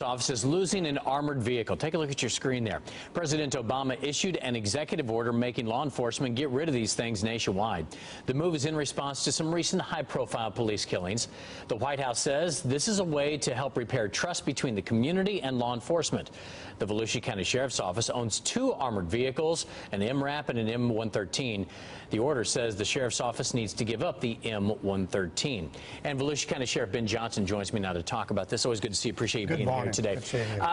Office is losing an armored vehicle. Take a look at your screen there. President Obama issued an executive order making law enforcement get rid of these things nationwide. The move is in response to some recent high-profile police killings. The White House says this is a way to help repair trust between the community and law enforcement. The Volusia County Sheriff's Office owns 2 armored vehicles, an MRAP and an M113. The order says the Sheriff's Office needs to give up the M113. And Volusia County Sheriff Ben Johnson joins me now to talk about this. Always good to see you. Appreciate you being here today.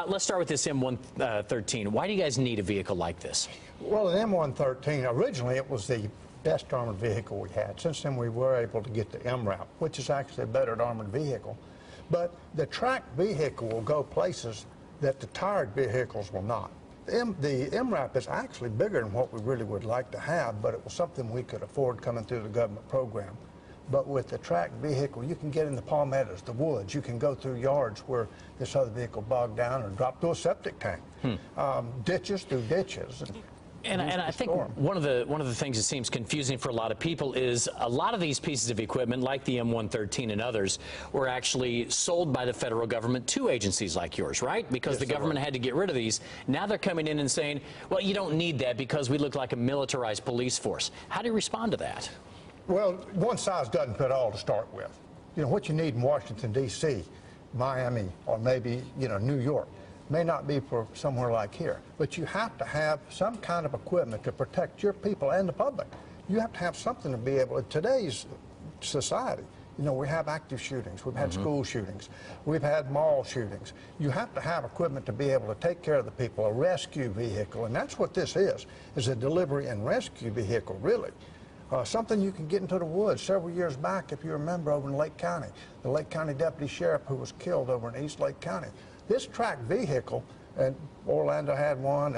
Let's start with this M113. Why do you guys need a vehicle like this? Well, an M113, originally it was the best armored vehicle we had. Since then we were able to get the MRAP, which is actually a better armored vehicle. But the tracked vehicle will go places that the tired vehicles will not. The MRAP is actually bigger than what we really would like to have, but it was something we could afford coming through the government program. But with the tracked vehicle, you can get in the palmettos, the woods. You can go through yards where this other vehicle bogged down or dropped to a septic tank, ditches through ditches. And I think one of the things that seems confusing for a lot of people is a lot of these pieces of equipment, like the M113 and others, were actually sold by the federal government to agencies like yours, right? Because the government had to get rid of these. Now they're coming in and saying, well, you don't need that because we look like a militarized police force. How do you respond to that? Well, one size doesn't fit all to start with. You know, what you need in Washington, D.C., Miami, or maybe, New York, may not be for somewhere like here. But you have to have some kind of equipment to protect your people and the public. You have to have something to be able, in today's society, we have active shootings, we've had school shootings, we've had mall shootings. You have to have equipment to be able to take care of the people, a rescue vehicle, and that's what this is a delivery and rescue vehicle, really. Something you can get into the woods. Several years back, if you remember, over in Lake County, the Lake County deputy sheriff who was killed over in East Lake County. This tracked vehicle, and Orlando had one,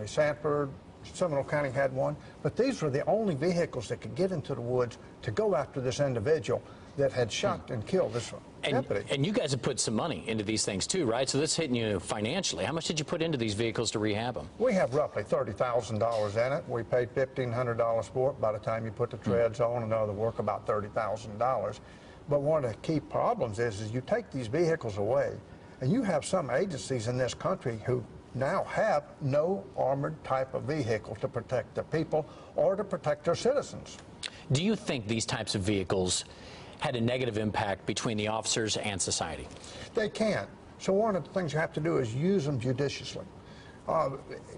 Sanford, Seminole County had one, but these were the only vehicles that could get into the woods to go after this individual that had shot and killed this deputy. And you guys have put some money into these things too, right? So this is hitting you financially. How much did you put into these vehicles to rehab them? We have roughly $30,000 in it. We paid $1,500 for it. By the time you put the treads on and all the work, about $30,000. But one of the key problems is you take these vehicles away, and you have some agencies in this country who now have no armored type of vehicle to protect their people or to protect their citizens. Do you think these types of vehicles had a negative impact between the officers and society? They can. So one of the things you have to do is use them judiciously.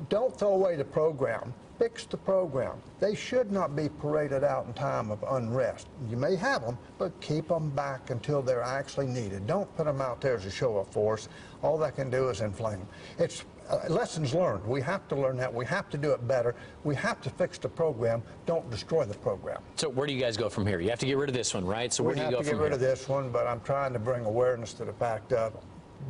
Don't throw away the program. Fix the program. They should not be paraded out in time of unrest. You may have them, but keep them back until they're actually needed. Don't put them out there as a show of force. All that can do is inflame them. It's lessons learned. We have to learn that. We have to do it better. We have to fix the program. Don't destroy the program. So where do you guys go from here? You have to get rid of this one, right? So where do you go from here? We have to get rid of this one, but I'm trying to bring awareness to the fact of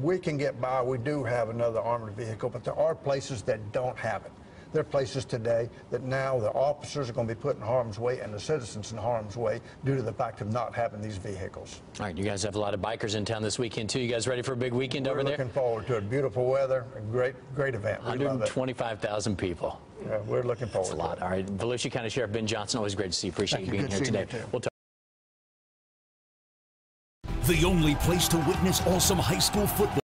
we can get by. We do have another armored vehicle, but there are places that don't have it. There are places today that now the officers are going to be put in harm's way and the citizens in harm's way due to the fact of not having these vehicles. All right, you guys have a lot of bikers in town this weekend, too. You guys ready for a big weekend over there? We're looking forward to it. Beautiful weather, a great event. 125,000 people. Yeah, we're looking forward to it. That's a lot. All right, Volusia County Sheriff Ben Johnson, always great to see you. Appreciate you being here today. We'll talk. The only place to witness awesome high school football.